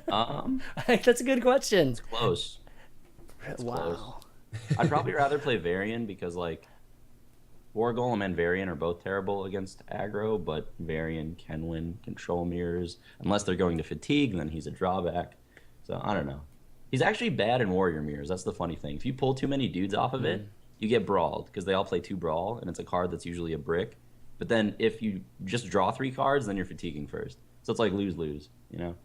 That's a good question. It's close. Wow. Close. I'd probably rather play Varian because like War Golem and Varian are both terrible against aggro, but Varian can win control mirrors unless they're going to fatigue, then he's a drawback. So I don't know. He's actually bad in warrior mirrors. That's the funny thing. If you pull too many dudes off of it, you get brawled because they all play 2 brawl, and it's a card that's usually a brick. But then if you just draw 3 cards, then you're fatiguing first. So it's like lose-lose, you know?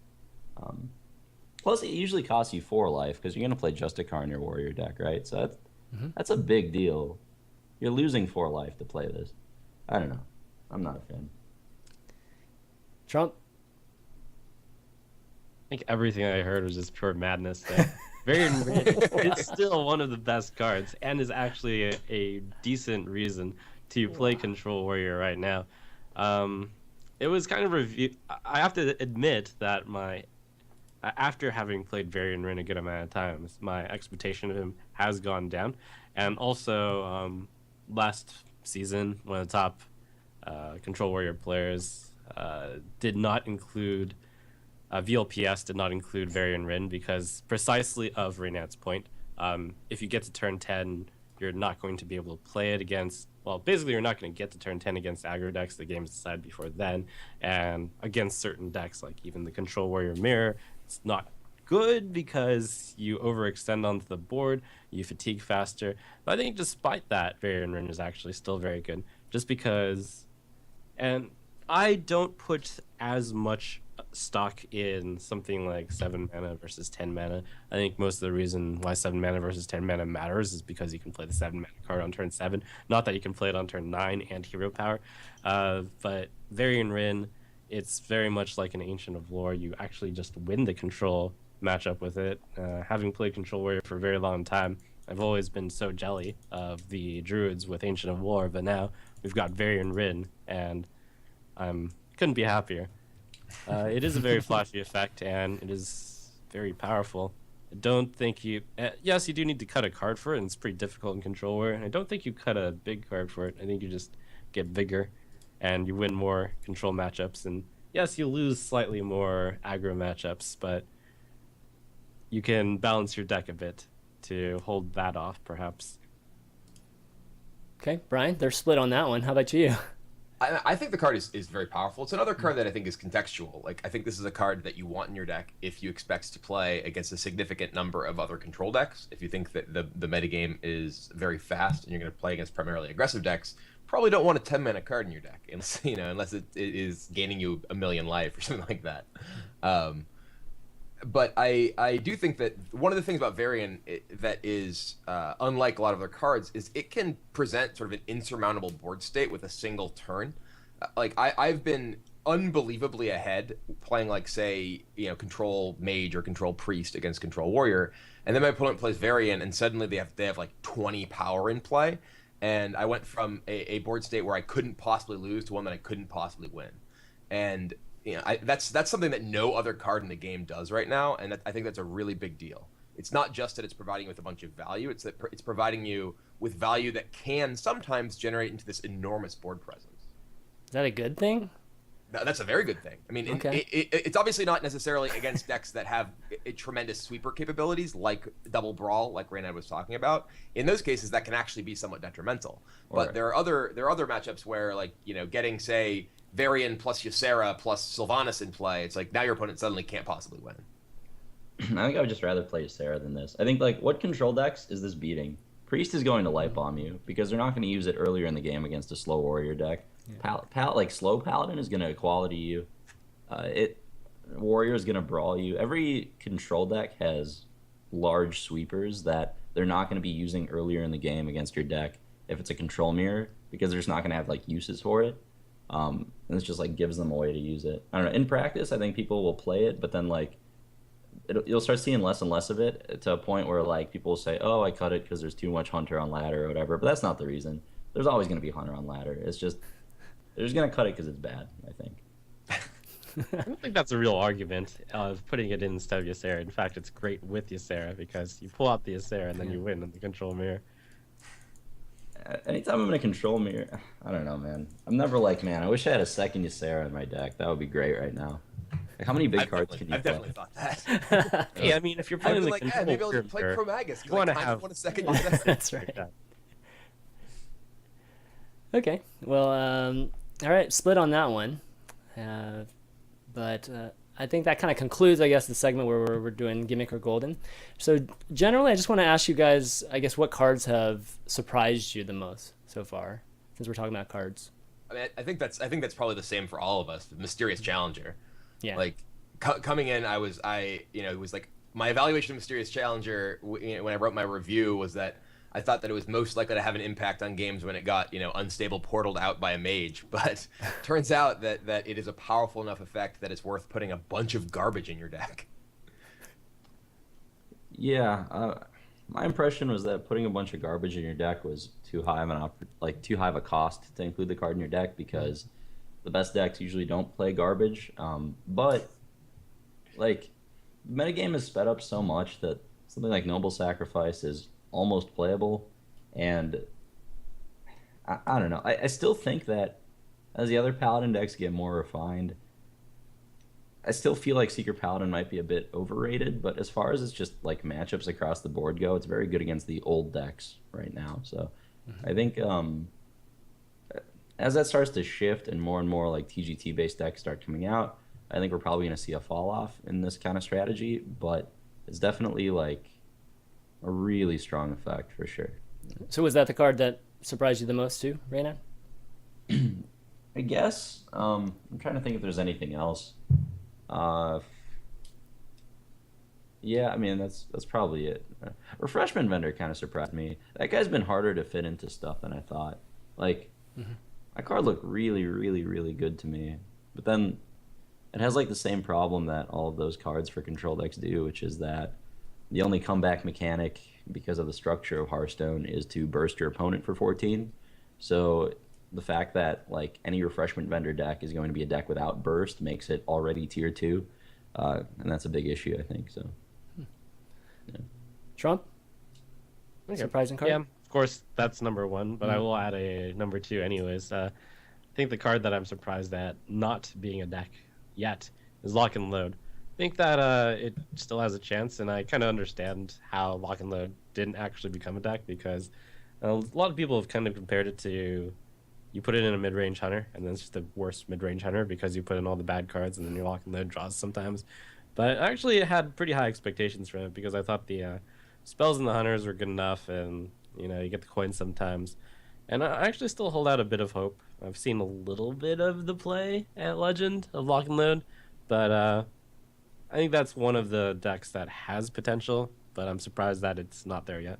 Plus, it usually costs you 4 life because you're going to play Justicar in your warrior deck, right? So that's a big deal. You're losing 4 life to play this. I don't know. I'm not a fan. Trump? I think everything I heard was just pure madness there. Varian Rin is still one of the best cards and is actually a decent reason to play Control Warrior right now. It was kind of I have to admit that after having played Varian Rin a good amount of times, my expectation of him has gone down. And also, last season, one of the top Control Warrior players did not include VLPS did not include Varian Rin because precisely of Reynad's point, if you get to turn 10, you're not going to be able to play it against, well, basically you're not going to get to turn 10 against aggro decks. The game's decided before then. And against certain decks, like even the Control Warrior Mirror, it's not good because you overextend onto the board, you fatigue faster. But I think despite that, Varian Rin is actually still very good. Just because, and I don't put as much stock in something like 7 mana versus 10 mana. I think most of the reason why 7 mana versus 10 mana matters is because you can play the 7 mana card on turn 7. Not that you can play it on turn 9 and hero power. But Varian Rin, it's very much like an Ancient of Lore. You actually just win the control matchup with it. Having played Control Warrior for a very long time, I've always been so jelly of the druids with Ancient of Lore, but now we've got Varian Rin, and couldn't be happier. It is a very flashy effect, and it is very powerful. I don't think you... yes, you do need to cut a card for it, and it's pretty difficult in Control Warrior. I don't think you cut a big card for it. I think you just get bigger, and you win more control matchups. And yes, you lose slightly more aggro matchups, but you can balance your deck a bit to hold that off, perhaps. Okay, Brian, they're split on that one. How about you? I think the card is very powerful. It's another card that I think is contextual. Like, I think this is a card that you want in your deck if you expect to play against a significant number of other control decks. If you think that the metagame is very fast and you're going to play against primarily aggressive decks, probably don't want a 10-mana card in your deck, unless it is gaining you 1,000,000 life or something like that. But I do think that one of the things about Varian that is unlike a lot of other cards is it can present sort of an insurmountable board state with a single turn. Like I've been unbelievably ahead playing like, say, Control Mage or Control Priest against Control Warrior, and then my opponent plays Varian and suddenly they have like 20 power in play, and I went from a board state where I couldn't possibly lose to one that I couldn't possibly win. And that's something that no other card in the game does right now, and I think that's a really big deal. It's not just that it's providing you with a bunch of value; it's that it's providing you with value that can sometimes generate into this enormous board presence. Is that a good thing? That's a very good thing. I mean, okay. It's obviously not necessarily against decks that have tremendous sweeper capabilities, like Double Brawl, like Reynad was talking about. In those cases, that can actually be somewhat detrimental. But there are other matchups where, like, getting, say, Varian plus Ysera plus Sylvanas in play, it's like now your opponent suddenly can't possibly win. I think I would just rather play Ysera than this. I think, like, what control decks is this beating? Priest is going to light bomb you because they're not going to use it earlier in the game against a slow warrior deck. Yeah. Like slow paladin is going to equality you. Warrior is going to brawl you. Every control deck has large sweepers that they're not going to be using earlier in the game against your deck if it's a control mirror because they're just not going to have like uses for it. And it's just like gives them a way to use it. I don't know. In practice, I think people will play it, but then like you'll start seeing less and less of it to a point where like people will say, "Oh, I cut it because there's too much Hunter on ladder or whatever." But that's not the reason. There's always going to be Hunter on ladder. It's just they're just going to cut it because it's bad, I think. I don't think that's a real argument of putting it in instead of Ysera. In fact, it's great with Ysera because you pull out the Ysera and then you win in the control mirror. anytime I'm gonna control mirror, I don't know, man. I'm never like, man, I wish I had a second Ysera in my deck. That would be great right now. Like, how many big cards can you I've play? definitely thought that. Hey, I mean, if you're I'd playing be the like, control maybe I'll just play mirror, Chromagus you because I want to kind have of want a second Ysera. That's right. like that. Okay. Well, all right. Split on that one. But I think that kind of concludes, I guess, the segment where we're doing Gimmick or Golden. So generally, I just want to ask you guys, I guess, what cards have surprised you the most so far, since we're talking about cards. I mean, I think that's probably the same for all of us. The Mysterious Challenger. Yeah. Like coming in, it was like my evaluation of Mysterious Challenger when I wrote my review was that I thought that it was most likely to have an impact on games when it got unstable portaled out by a mage, but turns out that it is a powerful enough effect that it's worth putting a bunch of garbage in your deck. Yeah, my impression was that putting a bunch of garbage in your deck was too high of too high of a cost to include the card in your deck because the best decks usually don't play garbage. But like, the metagame is sped up so much that something like Noble Sacrifice is almost playable, and I don't know. I still think that as the other Paladin decks get more refined, I still feel like Seeker Paladin might be a bit overrated, but as far as it's just like matchups across the board go, it's very good against the old decks right now. So I think as that starts to shift and more like TGT based decks start coming out, I think we're probably going to see a fall off in this kind of strategy, but it's definitely like a really strong effect for sure. So was that the card that surprised you the most too, Reynad? I guess. I'm trying to think if there's anything else. Yeah, I mean that's probably it. Refreshment Vendor kind of surprised me. That guy's been harder to fit into stuff than I thought. Like, that card looked really, really, really good to me. But then it has like the same problem that all of those cards for control decks do, which is that the only comeback mechanic because of the structure of Hearthstone is to burst your opponent for 14. So the fact that like any Refreshment Vendor deck is going to be a deck without burst makes it already tier 2, and that's a big issue, I think. So, yeah. Trump? Okay. Surprising card? Yeah, of course, that's number one, but I will add a number two anyways. I think the card that I'm surprised at not being a deck yet is Lock and Load. I think that it still has a chance, and I kind of understand how Lock and Load didn't actually become a deck because a lot of people have kind of compared it to you put it in a mid-range hunter, and then it's just the worst mid-range hunter because you put in all the bad cards, and then your Lock and Load draws sometimes. But actually, it had pretty high expectations from it because I thought the spells in the hunters were good enough, and you get the coins sometimes. And I actually still hold out a bit of hope. I've seen a little bit of the play at Legend of Lock and Load, but I think that's one of the decks that has potential, but I'm surprised that it's not there yet.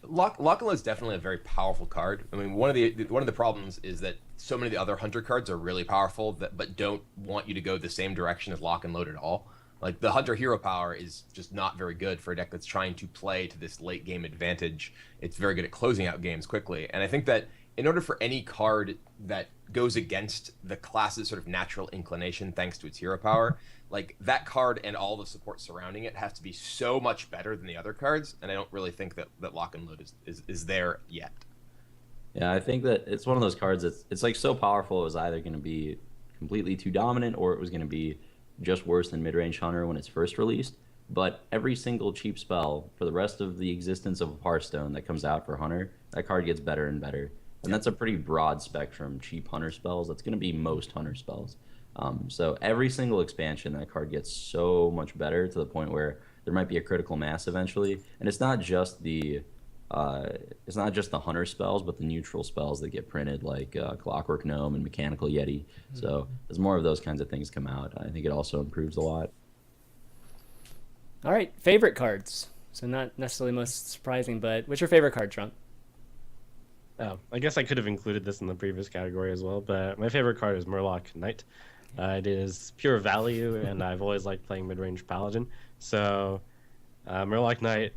Lock and Load is definitely a very powerful card. I mean, one of the problems is that so many of the other Hunter cards are really powerful, but don't want you to go the same direction as Lock and Load at all. Like, the Hunter hero power is just not very good for a deck that's trying to play to this late game advantage. It's very good at closing out games quickly. And I think that in order for any card that goes against the class's sort of natural inclination thanks to its hero power, like, that card and all the support surrounding it has to be so much better than the other cards, and I don't really think that Lock and Load is there yet. Yeah, I think that it's one of those cards that's it's like so powerful it was either going to be completely too dominant or it was going to be just worse than mid-range hunter when it's first released. But every single cheap spell for the rest of the existence of Hearthstone that comes out for hunter, that card gets better and better. And that's a pretty broad spectrum. Cheap hunter spells, that's going to be most hunter spells. So every single expansion, that card gets so much better to the point where there might be a critical mass eventually. And it's not just the hunter spells, but the neutral spells that get printed, like Clockwork Gnome and Mechanical Yeti. So as more of those kinds of things come out, I think it also improves a lot. All right, favorite cards. So not necessarily most surprising, but what's your favorite card, Trump? Oh, I guess I could have included this in the previous category as well, but my favorite card is Murloc Knight. It is pure value, and I've always liked playing mid-range Paladin. So Murloc Knight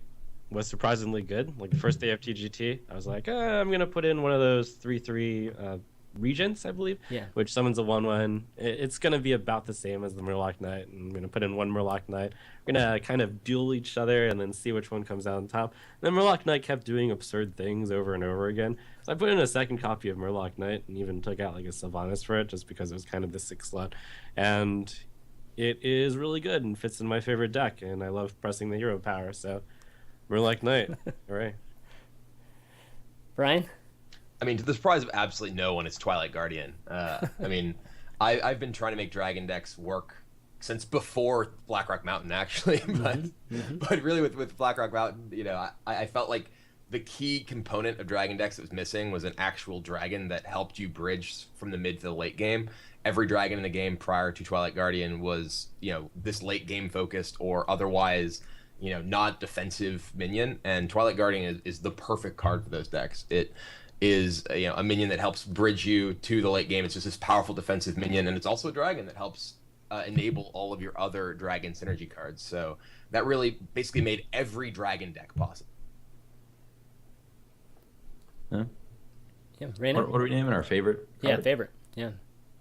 was surprisingly good. Like, the first day of TGT, I was like, I'm going to put in one of those 3/3 Regents, I believe. Yeah. Which summons a 1/1. It's going to be about the same as the Murloc Knight. And I'm going to put in one Murloc Knight. We're going to kind of duel each other and then see which one comes out on top. And then Murloc Knight kept doing absurd things over and over again. So I put in a second copy of Murloc Knight and even took out like a Sylvanas for it just because it was kind of the 6th slot. And it is really good and fits in my favorite deck. And I love pressing the hero power. So Murloc Knight. All right. Brian? I mean, to the surprise of absolutely no one, it's Twilight Guardian. I mean, I've been trying to make dragon decks work since before Blackrock Mountain, actually. But really, with Blackrock Mountain, you know, I felt like the key component of dragon decks that was missing was an actual dragon that helped you bridge from the mid to the late game. Every dragon in the game prior to Twilight Guardian was, you know, this late game focused or otherwise, you know, not defensive minion. And Twilight Guardian is the perfect card for those decks. It is, you know, a minion that helps bridge you to the late game. It's just this powerful defensive minion, and it's also a dragon that helps enable all of your other dragon synergy cards. So that really basically made every dragon deck possible. Huh? Yeah, Reynad? What are we naming our favorite Yeah, card? favorite. Yeah.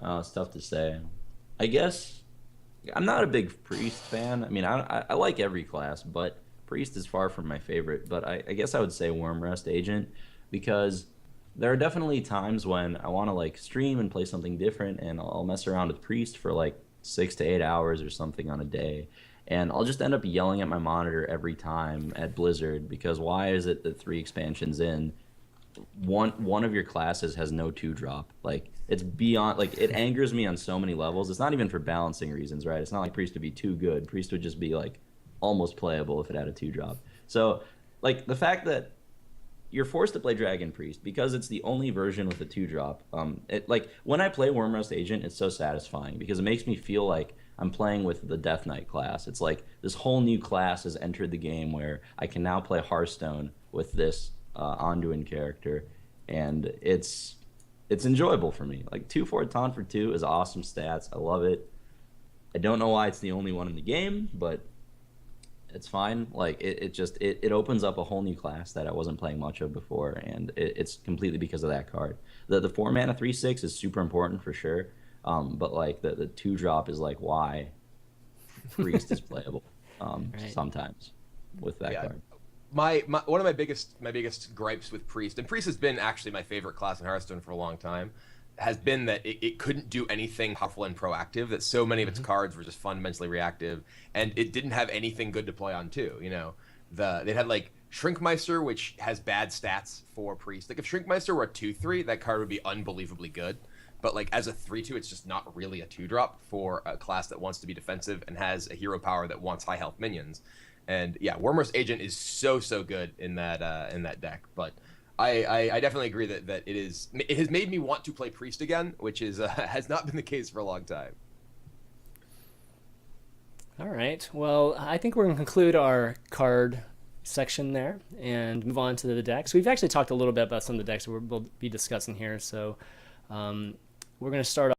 It's tough to say. I guess I'm not a big Priest fan. I mean, I like every class, but Priest is far from my favorite. But I guess I would say Wormrest Agent, because there are definitely times when I want to like stream and play something different, and I'll mess around with Priest for like 6 to 8 hours or something on a day, and I'll just end up yelling at my monitor every time at Blizzard because why is it that 3 expansions in, one of your classes has no 2-drop? Like, it's beyond, like, it angers me on so many levels. It's not even for balancing reasons, right? It's not like Priest would be too good. Priest would just be like almost playable if it had a 2-drop. So like the fact that you're forced to play Dragon Priest because it's the only version with a 2-drop. Like when I play Wormrust Agent, it's so satisfying because it makes me feel like I'm playing with the Death Knight class. It's like this whole new class has entered the game where I can now play Hearthstone with this Anduin character, and it's enjoyable for me. Like 2/4 taunt for 2 is awesome stats. I love it. I don't know why it's the only one in the game, but it's fine. Like it opens up a whole new class that I wasn't playing much of before, and it's completely because of that card. The 4 mana 3/6 is super important for sure, but like the 2-drop is like why Priest is playable Right. sometimes with that card. One of my biggest gripes with Priest, and Priest has been actually my favorite class in Hearthstone for a long time, has been that it couldn't do anything powerful and proactive, that so many of its cards were just fundamentally reactive, and it didn't have anything good to play on too. You know, they had like Shrinkmeister, which has bad stats for Priest. Like if Shrinkmeister were a 2/3, that card would be unbelievably good. But like as a 3/2, it's just not really a 2-drop for a class that wants to be defensive and has a hero power that wants high health minions. And yeah, Wormrest Agent is so good in that deck. But I definitely agree that it has made me want to play Priest again, which is has not been the case for a long time. All right. Well, I think we're going to conclude our card section there and move on to the decks. We've actually talked a little bit about some of the decks that we'll be discussing here. So we're going to start